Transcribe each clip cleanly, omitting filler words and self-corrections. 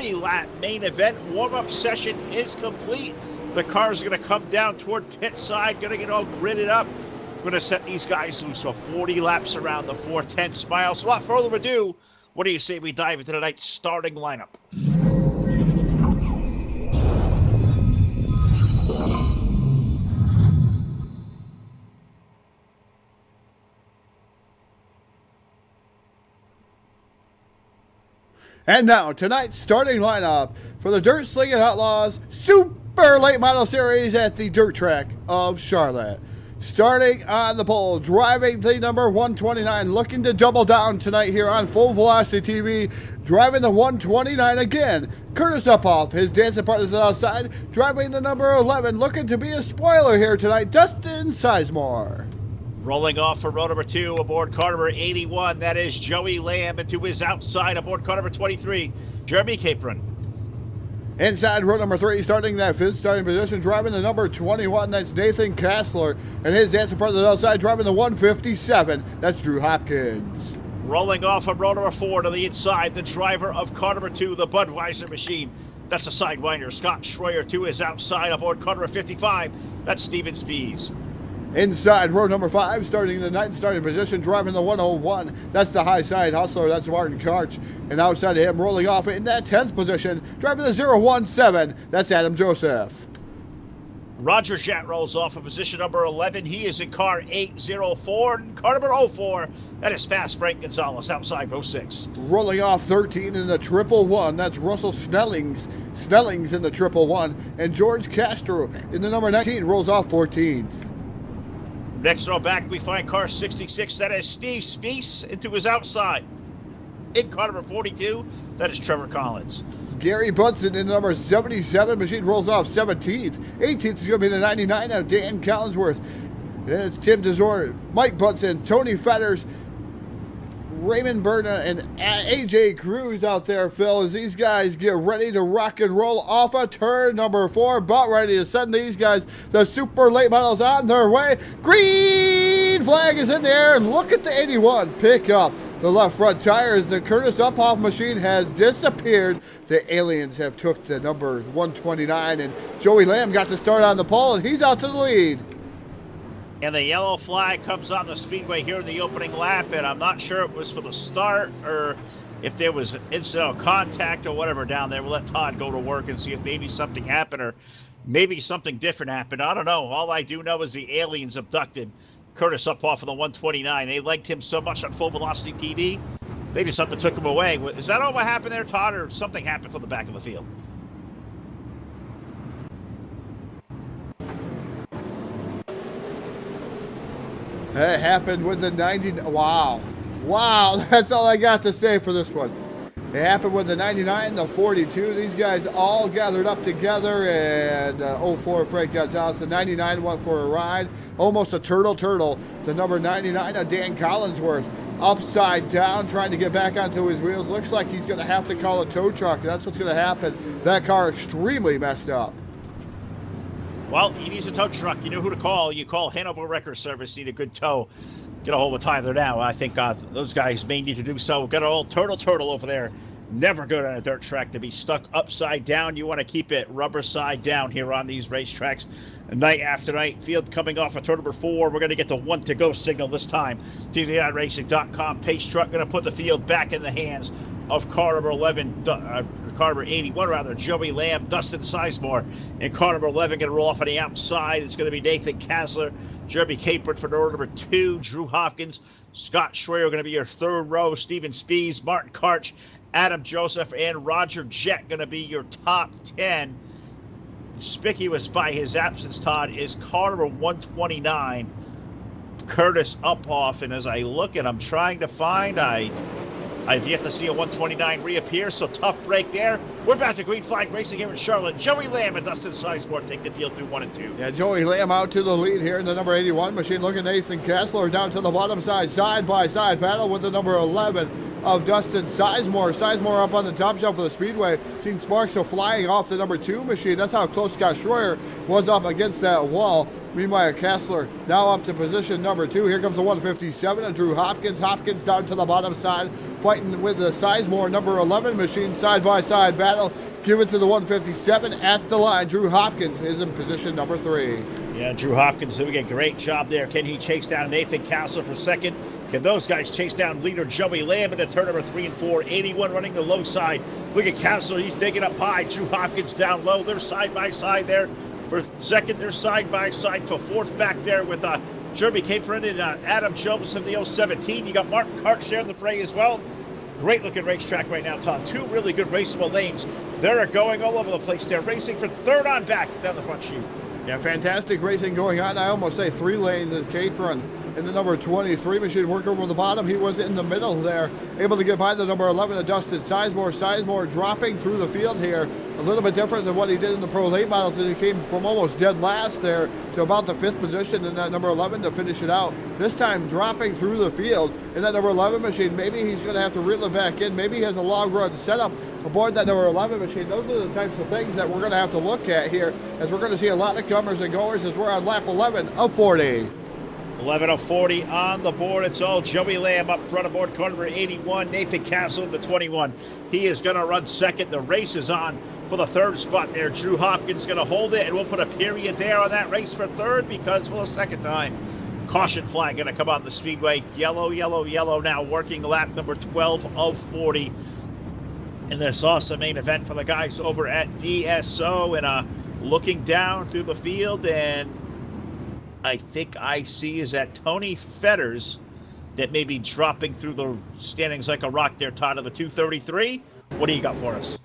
40-lap main event. Warm-up session is complete. The cars are going to come down toward pit side, going to get all gridded up. Going to set these guys loose for 40 laps around the 410 mile. So without further ado, what do you say we dive into tonight's starting lineup? And now, tonight's starting lineup for the Dirt Slingin Outlaws Super Late Model Series at the dirt track of Charlotte. Starting on the pole, driving the number 129, looking to double down tonight here on Full Velocity TV. Driving the 129 again, Curtis Uphoff, his dancing partner to the outside. Driving the number 11, looking to be a spoiler here tonight, Dustin Sizemore. Rolling off for row number 2 aboard car number 81, that is Joey Lamb, and to his outside aboard car number 23, Jeremy Capron. Inside row number 3, starting that 5th starting position, driving the number 21, that's Nathan Kassler, and his dancing partner to the outside, driving the 157, that's Drew Hopkins. Rolling off from row number 4 to the inside, the driver of car number 2, the Budweiser machine, that's a sidewinder, Scott Schroyer. To his outside aboard car number 55, that's Steven Spies. Inside row number 5, starting in the 9th starting position, driving the 101. That's the high side hustler, that's Martin Karch. And outside of him, rolling off in that 10th position, driving the 017, that's Adam Joseph. Roger Jett rolls off of position number 11. He is in car 804. And car number 04, that is Fast Frank Gonzalez outside row 6. Rolling off 13 in the 111, that's Russell Snellings. Snellings in the 111. And George Castro in the number 19 rolls off 14th. Next row back, we find car 66. That is Steve Spies into his outside. In car number 42, that is Trevor Collins. Gary Bunson in the number 77. Machine rolls off 17th. 18th is going to be the 99 of Dan Collinsworth. Then it's Tim DeZor, Mike Bunson, Tony Fetters, Raymond Berna, and AJ Cruz out there, Phil, as these guys get ready to rock and roll off of turn number 4. About ready to send these guys, the super late models, on their way. Green flag is in the air. Look at the 81 pick up the left front tires. The Curtis Uphoff machine has disappeared. The aliens have took the number 129, and Joey Lamb got the start on the pole, and he's out to the lead. And the yellow flag comes on the speedway here in the opening lap, and I'm not sure it was for the start or if there was incidental contact or whatever down there. We'll let Todd go to work and see if maybe something happened or maybe something different happened. I don't know. All I do know is the aliens abducted Curtis Uphoff of the 129. They liked him so much on Full Velocity TV, they just up and took him away. Is that all what happened there, Todd, or something happened on the back of the field? It happened with the 90. Wow, that's all I got to say for this one. It happened with the 99, the 42. These guys all gathered up together, and 04 Frank Gonzalez, the 99 went for a ride. Almost a turtle. The number 99 of Dan Collinsworth, upside down, trying to get back onto his wheels. Looks like he's going to have to call a tow truck. That's what's going to happen. That car extremely messed up. Well, he needs a tow truck. You know who to call. You call Hanover Record Service. Need a good tow. Get a hold of Tyler now. I think those guys may need to do so. Got an old turtle over there. Never good on a dirt track to be stuck upside down. You want to keep it rubber side down here on these racetracks. Night after night. Field coming off of turn number 4. We're going to get the 1 to go signal this time. TVIRacing.com. Pace truck going to put the field back in the hands of car number 11. Car number 81, rather, Joey Lamb, Dustin Sizemore, and car number 11 going to roll off on the outside. It's going to be Nathan Kassler, Jeremy Capron for row number 2, Drew Hopkins, Scott Schroyer going to be your 3rd row, Steven Spies, Martin Karch, Adam Joseph, and Roger Jett going to be your top 10. Conspicuous by his absence, Todd, is car number 129, Curtis Uphoff, and as I look at, I'm trying to find, I've yet to see a 129 reappear, so tough break there. We're back to green flag racing here in Charlotte. Joey Lamb and Dustin Sizemore take the field through 1 and 2. Yeah, Joey Lamb out to the lead here in the number 81 machine. Looking at Nathan Kassler down to the bottom side-by-side battle with the number 11 of Dustin Sizemore. Sizemore up on the top shelf of the speedway. Seen sparks are flying off the number 2 machine. That's how close Scott Schroyer was up against that wall. Meanwhile, Kassler now up to position number 2. Here comes the 157 of Drew Hopkins. Hopkins down to the bottom side fighting with the Sizemore number 11 machine, side-by-side battle. Give it to the 157 at the line. Drew Hopkins is in position number 3. Yeah, Drew Hopkins doing a great job there. Can he chase down Nathan Castle for second? Can those guys chase down leader Joey Lamb into turn number 3 and 4? 81 running the low side. Look at Castle, he's digging up high. Drew Hopkins down low. They're side by side there. For second, they're side by side. For fourth back there with Jeremy Capron and Adam Jones of the 017. You got Martin Karch there in the fray as well. Great looking racetrack right now, Todd. 2 really good raceable lanes. They're going all over the place. They're racing for third on back down the front chute. Yeah, fantastic racing going on. I almost say 3 lanes as Capron in the number 23 machine work over the bottom. He was in the middle there, able to get by the number 11 of Dustin Sizemore. Sizemore dropping through the field here, a little bit different than what he did in the Pro Late Models. He came from almost dead last there to about the 5th position in that number 11 to finish it out. This time dropping through the field in that number 11 machine. Maybe he's going to have to reel it back in. Maybe he has a long run setup aboard that number 11 machine. Those are the types of things that we're going to have to look at here, as we're going to see a lot of comers and goers as we're on lap 11 of 40. 11 of 40 on the board. It's all Joey Lamb up front aboard car number 81. Nathan Castle in the 21. He is going to run second. The race is on for the third spot there. Drew Hopkins going to hold it, and we'll put a period there on that race for third because for the second time, caution flag going to come on the speedway. Yellow, yellow, yellow now, working lap number 12 of 40 in this awesome main event for the guys over at DSO. And looking down through the field, and I think I see is that Tony Fetters that may be dropping through the standings like a rock there, Todd, of the 233. What do you got for us?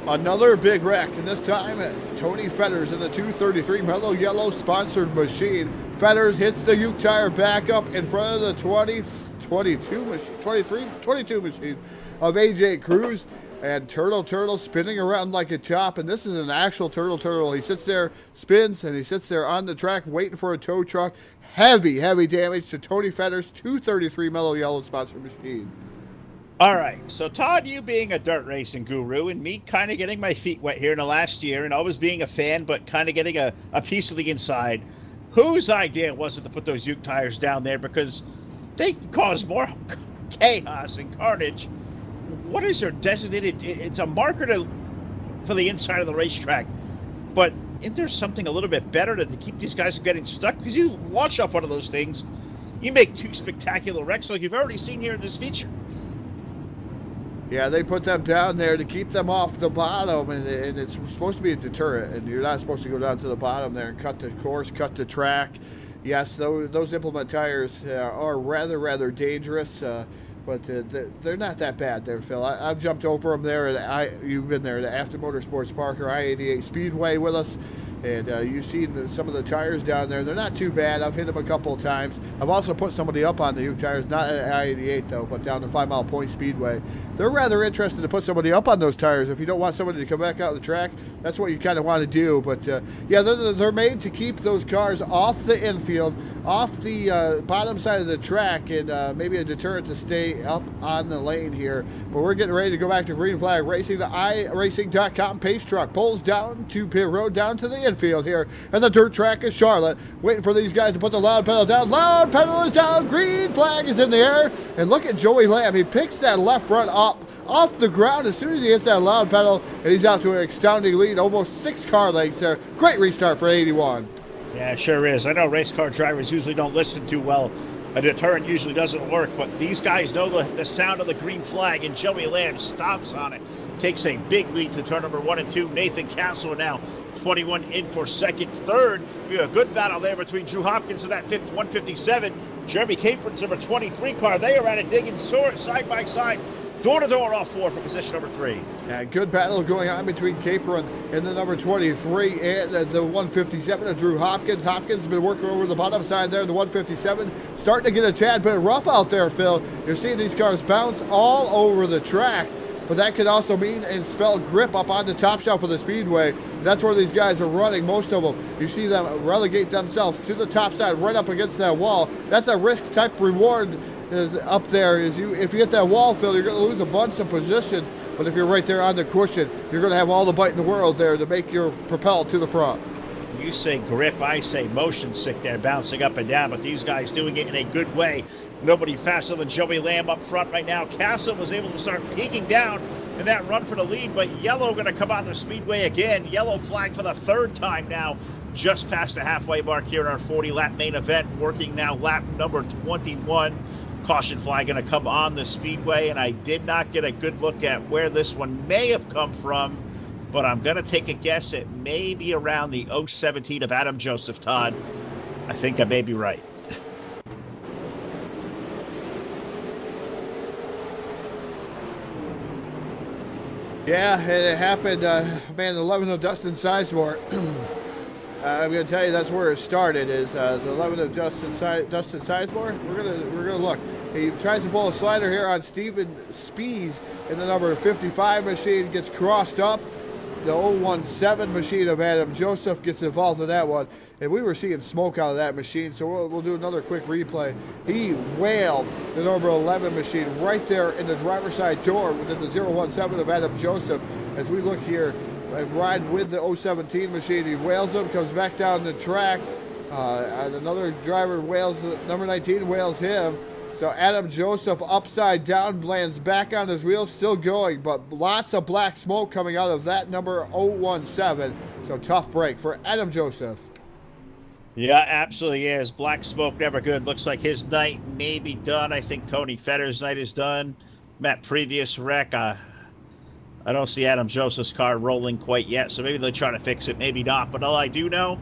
Another big wreck, and this time Tony Fetters in the 233 Mellow Yellow sponsored machine. Fetters hits the Uke tire back up in front of the 22 machine of AJ Cruz. And Turtle spinning around like a top. And this is an actual Turtle. He sits there, spins, and he sits there on the track waiting for a tow truck. Heavy damage to Tony Fetters, 233 Mellow Yellow sponsored machine. All right, so Todd, you being a dirt racing guru and me kind of getting my feet wet here in the last year and always being a fan but kind of getting a piece of the inside, whose idea was it to put those Uke tires down there? Because they cause more chaos and carnage. What is their designated? It's a marker for the inside of the racetrack. But isn't there something a little bit better to keep these guys from getting stuck? Because you launch off one of those things, you make 2 spectacular wrecks like you've already seen here in this feature. Yeah, they put them down there to keep them off the bottom, and it's supposed to be a deterrent, and you're not supposed to go down to the bottom there and cut the course, cut the track. Yes, those implement tires are rather dangerous. But they're not that bad there, Phil. I've jumped over them there. You've been there at After Motorsports Park or I-88 Speedway with us, and you've seen some of the tires down there. They're not too bad. I've hit them a couple of times. I've also put somebody up on the Uke tires, not at I-88 though, but down the 5 Mile Point Speedway. They're rather interested to put somebody up on those tires. If you don't want somebody to come back out of the track, that's what you kind of want to do. But yeah, they're made to keep those cars off the infield, off the bottom side of the track, and maybe a deterrent to stay up on the lane here. But we're getting ready to go back to green flag racing. The iRacing.com pace truck pulls down to pit road, down to the infield here at the dirt track of Charlotte, waiting for these guys to put the loud pedal down. Loud pedal is down, green flag is in the air, and look at Joey Lamb. He picks that left front up off the ground as soon as he hits that loud pedal, and he's out to an astounding lead, almost 6 car lengths there. Great restart for 81. Yeah, sure is. I know race car drivers usually don't listen too well. A deterrent usually doesn't work, but these guys know the sound of the green flag, and Joey Lamb stomps on it. Takes a big lead to turn number 1 and 2. Nathan Castle now 21 in for second. Third, we have a good battle there between Drew Hopkins and that 157. Jeremy Capron's number 23 car. They are at it, digging side by side. Door-to-door off 4 for position number 3. Yeah, good battle going on between Capron and the number 23 and the 157 of Drew Hopkins. Hopkins has been working over the bottom side there in the 157. Starting to get a tad bit rough out there, Phil. You're seeing these cars bounce all over the track, but that could also mean and spell grip up on the top shelf of the speedway. That's where these guys are running, most of them. You see them relegate themselves to the top side, right up against that wall. That's a risk type reward is up there. If you hit that wall, Phil, you're going to lose a bunch of positions. But if you're right there on the cushion, you're going to have all the bite in the world there to make your propel to the front. You say grip, I say motion sick there, bouncing up and down, but these guys doing it in a good way. Nobody faster than Joey Lamb up front right now. Castle was able to start peeking down in that run for the lead, but Yellow going to come on the speedway again. Yellow flag for the third time now, just past the halfway mark here in our 40-lap main event, working now lap number 21. Caution flag going to come on the speedway, and I did not get a good look at where this one may have come from, but I'm going to take a guess it may be around the 017 of Adam Joseph, Todd. I think I may be right. Yeah, it happened, man, the 11 of Dustin Sizemore. I'm going to tell you that's where it started, is the 11 of Dustin Sizemore. We're gonna look. He tries to pull a slider here on Steven Spees in the number 55 machine, gets crossed up. The 017 machine of Adam Joseph gets involved in that one. And we were seeing smoke out of that machine, so we'll do another quick replay. He whaled the number 11 machine right there in the driver's side door within the 017 of Adam Joseph. As we look here and ride with the 017 machine, he whales him, comes back down the track. And another driver whales, number 19 whales him. So Adam Joseph upside down, lands back on his wheels, still going, but lots of black smoke coming out of that number 017. So tough break for Adam Joseph. Yeah, absolutely is. Black smoke, never good. Looks like his night may be done. I think Tony Fetter's night is done. That previous wreck, I don't see Adam Joseph's car rolling quite yet, so maybe they'll try to fix it, maybe not. But all I do know,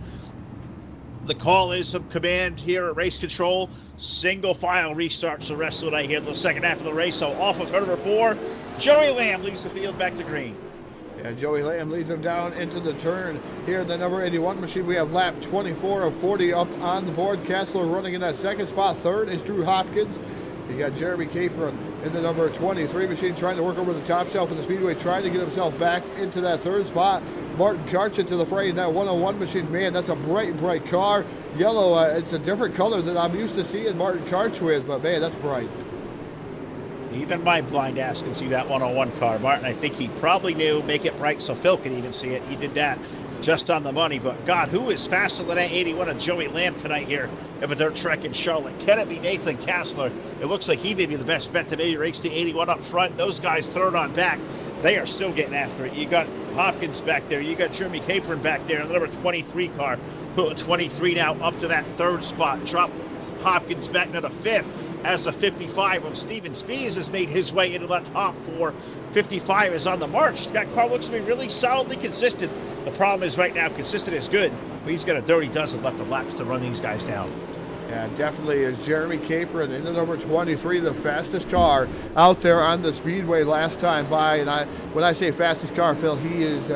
the call is some command here at Race Control. Single file restarts the rest of the night here in the second half of the race. So off of turn number 4, Joey Lamb leads the field back to green. Yeah, Joey Lamb leads him down into the turn. Here in the number 81 machine, we have lap 24 of 40 up on the board. Kessler running in that second spot. Third is Drew Hopkins. You got Jeremy Capron in the number 23 machine trying to work over the top shelf of the speedway, trying to get himself back into that third spot. Martin Karch into the fray in that 101 machine. Man, that's a bright car. Yellow, it's a different color than I'm used to seeing Martin Karch with, but man, that's bright. Even my blind ass can see that 101 car. Martin, I think he probably knew, make it bright so Phil could even see it. He did that just on the money. But God, who is faster than that 81 of Joey Lamb tonight here at a dirt track in Charlotte? Can it be Nathan Kastler? It looks like he may be the best bet to maybe race the 81 up front. Those guys third on back, they are still getting after it. You got Hopkins back there. You got Jeremy Capron back there in the number 23 car. 23 now up to that third spot. Drop Hopkins back to the fifth as the 55 of Steven Spees has made his way into that top 4. 55 is on the march. That car looks to be really solidly consistent. The problem is right now, consistent is good, but he's got a dirty dozen left of laps to run these guys down. Yeah, definitely is Jeremy Capron in the number 23, the fastest car out there on the speedway last time by. And when I say fastest car, Phil, he is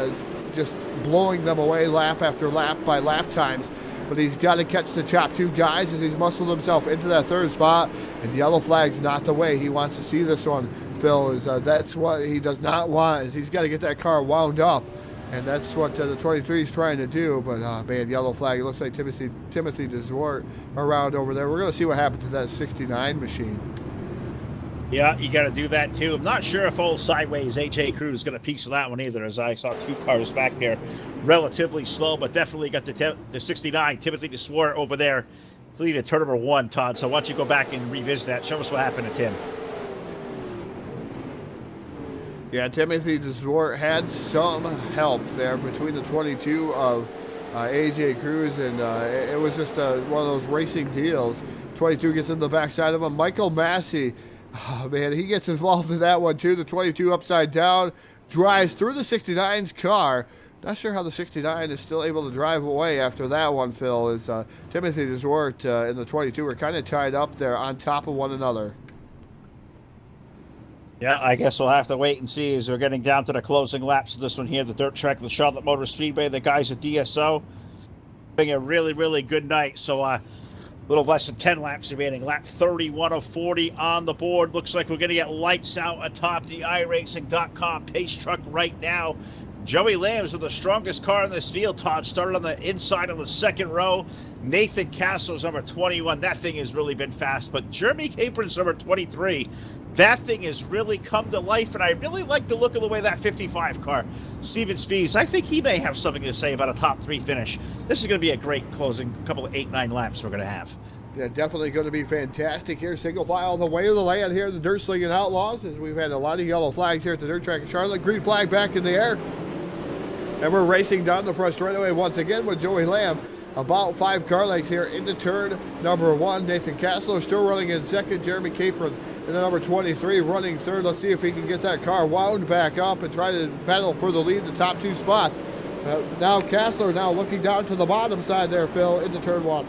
just blowing them away lap after lap by lap times. But he's got to catch the top 2 guys as he's muscled himself into that third spot. And yellow flag's not the way he wants to see this one, Phil. Is that's what he does not want, is he's got to get that car wound up. And that's what the 23 is trying to do. But, man, yellow flag. It looks like Timothy Deswart around over there. We're going to see what happens to that 69 machine. Yeah, you got to do that, too. I'm not sure if old sideways AJ Cruz is going to piece of that one either, as I saw 2 cars back there relatively slow, but definitely got the 69, Timothy Deswart over there, leading turn number 1, Todd. So why don't you go back and revisit that. Show us what happened to Tim. Yeah, Timothy Deswart had some help there between the 22 of AJ Cruz, and it was just one of those racing deals. 22 gets in the backside of him. Michael Massey, oh, man, he gets involved in that one too. The 22 upside down, drives through the 69's car. Not sure how the 69 is still able to drive away after that one, Phil, as Timothy Deswart and the 22 are kind of tied up there on top of one another. Yeah, I guess we'll have to wait and see as we're getting down to the closing laps of this one here, the dirt track of the Charlotte Motor Speedway. The guys at DSO having a really, really good night. So a little less than 10 laps remaining. Lap 31 of 40 on the board. Looks like we're going to get lights out atop the iRacing.com pace truck right now. Joey Lamb's with the strongest car in this field, Todd. Started on the inside on the second row. Nathan Castle's number 21. That thing has really been fast. But Jeremy Capron's number 23. That thing has really come to life, and I really like the look of the way that 55 car. Steven Spees, I think he may have something to say about a top 3 finish. This is going to be a great closing couple of 8-9 laps we're going to have. Yeah, definitely going to be fantastic here. Single file the way of the land here, the Dirt Slingin Outlaws, as we've had a lot of yellow flags here at the dirt track in Charlotte. Green flag back in the air. And we're racing down the front straightaway once again with Joey Lamb. About 5 car lengths here into turn number 1. Nathan Castler still running in second. Jeremy Capron in the number 23 running third. Let's see if he can get that car wound back up and try to battle for the lead, the top 2 spots. Now Castler now looking down to the bottom side there, Phil, into turn 1.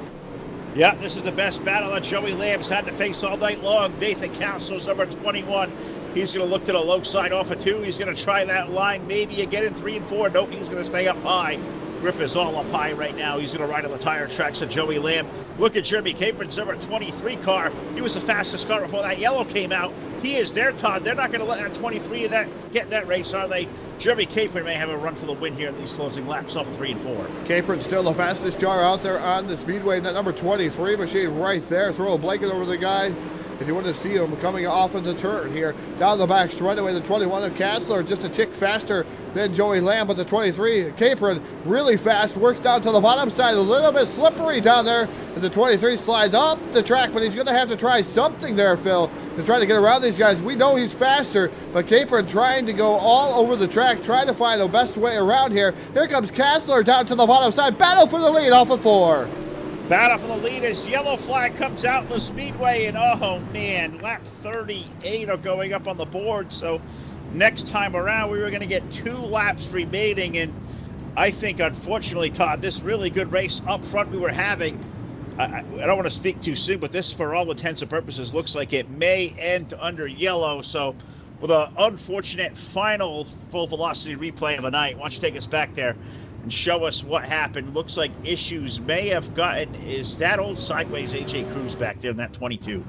Yeah, this is the best battle that Joey Lamb's had to face all night long. Nathan Castler's number 21. He's going to look to the low side off of 2. He's going to try that line maybe again in 3 and 4. Nope, he's going to stay up high. Grip is all up high right now. He's going to ride on the tire tracks of Joey Lamb. Look at Jeremy Capron's number 23 car. He was the fastest car before that yellow came out. He is there, Todd. They're not going to let that 23 get in that race, are they? Jeremy Capron may have a run for the win here in these closing laps off of 3 and 4. Capron's still the fastest car out there on the speedway. That number 23 machine right there. Throw a blanket over the guy if you want to see him coming off of the turn here. Down the back straightaway, the 21 of Castler just a tick faster than Joey Lamb, but the 23 Capron really fast, works down to the bottom side, a little bit slippery down there, and the 23 slides up the track, but he's going to have to try something there, Phil, to try to get around these guys. We know he's faster, but Capron trying to go all over the track, trying to find the best way around here. Here comes Castler down to the bottom side, battle for the lead off of 4. Battle for the lead as yellow flag comes out in the speedway, and oh man, lap 38 are going up on the board. So next time around, we were going to get 2 laps remaining, and I think, unfortunately, Todd, this really good race up front we were having, I don't want to speak too soon, but this, for all intents and purposes, looks like it may end under yellow. So with an unfortunate final full velocity replay of the night, why don't you take us back there and show us what happened? Looks like issues may have gotten, is that old sideways AJ Cruz back there in that 22?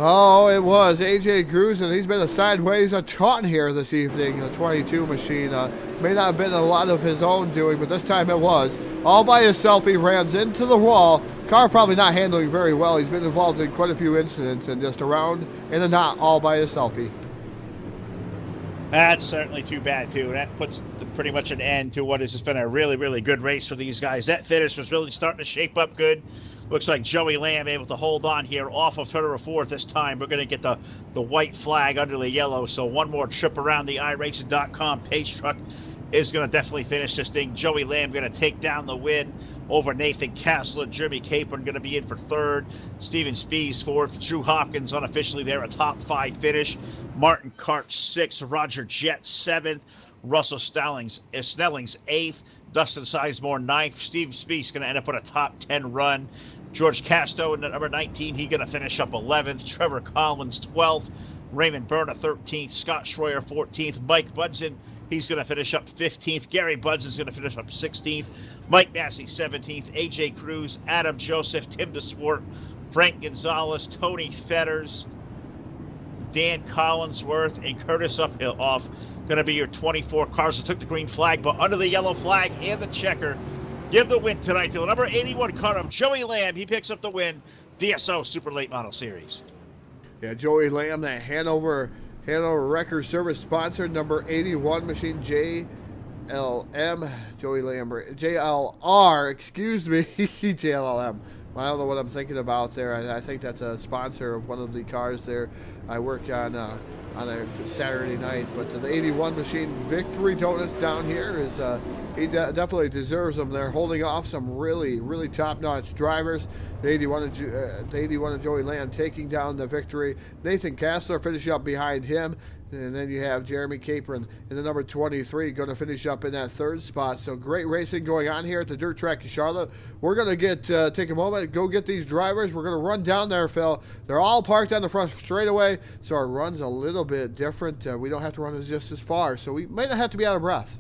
Oh, it was AJ Cruz, and he's been a sideways a ton here this evening. The 22 machine may not have been a lot of his own doing, but this time it was. All by himself, he rams into the wall. Car probably not handling very well. He's been involved in quite a few incidents, and just around in a knot all by himself. That's certainly too bad, too. That puts pretty much an end to what has just been a really, really good race for these guys. That finish was really starting to shape up good. Looks like Joey Lamb able to hold on here off of turn number 4 this time. We're going to get the white flag under the yellow. So one more trip around the iRacing.com pace truck is going to definitely finish this thing. Joey Lamb going to take down the win over Nathan Castler. Jeremy Capron going to be in for 3rd. Steven Spees 4th. Drew Hopkins unofficially there, a top 5 finish. Martin Cart 6th. Roger Jett 7th. Russell Snellings 8th. Dustin Sizemore 9th. Steve Spees going to end up with a top 10 run. George Casto in at number 19. He's going to finish up 11th. Trevor Collins 12th. Raymond Berna 13th. Scott Schroyer 14th. Mike Budson, he's going to finish up 15th. Gary Budson's going to finish up 16th. Mike Massey 17th. AJ Cruz, Adam Joseph, Tim DeSwart, Frank Gonzalez, Tony Fetters, Dan Collinsworth, and Curtis Uphill off. Going to be your 24 cars that took the green flag, but under the yellow flag and the checker, give the win tonight to the number 81 car of Joey Lamb. He picks up the win, DSO Super Late Model Series. Yeah, Joey Lamb, that Hanover Record Service sponsor, number 81 machine, JLM, Joey Lambert, JLR, excuse me, JLM. I don't know what I'm thinking about there. I think that's a sponsor of one of the cars there I work on a Saturday night. But the 81 machine victory donuts down here is he definitely deserves them. They're holding off some really, really top-notch drivers. The 81 of Joey Lamb taking down the victory. Nathan Castler finishing up behind him. And then you have Jeremy Capron in the number 23 going to finish up in that 3rd spot. So great racing going on here at the dirt track in Charlotte. We're going to take a moment, go get these drivers. We're going to run down there, Phil. They're all parked on the front straightaway, so our run's a little bit different. We don't have to run just as far, so we may not have to be out of breath.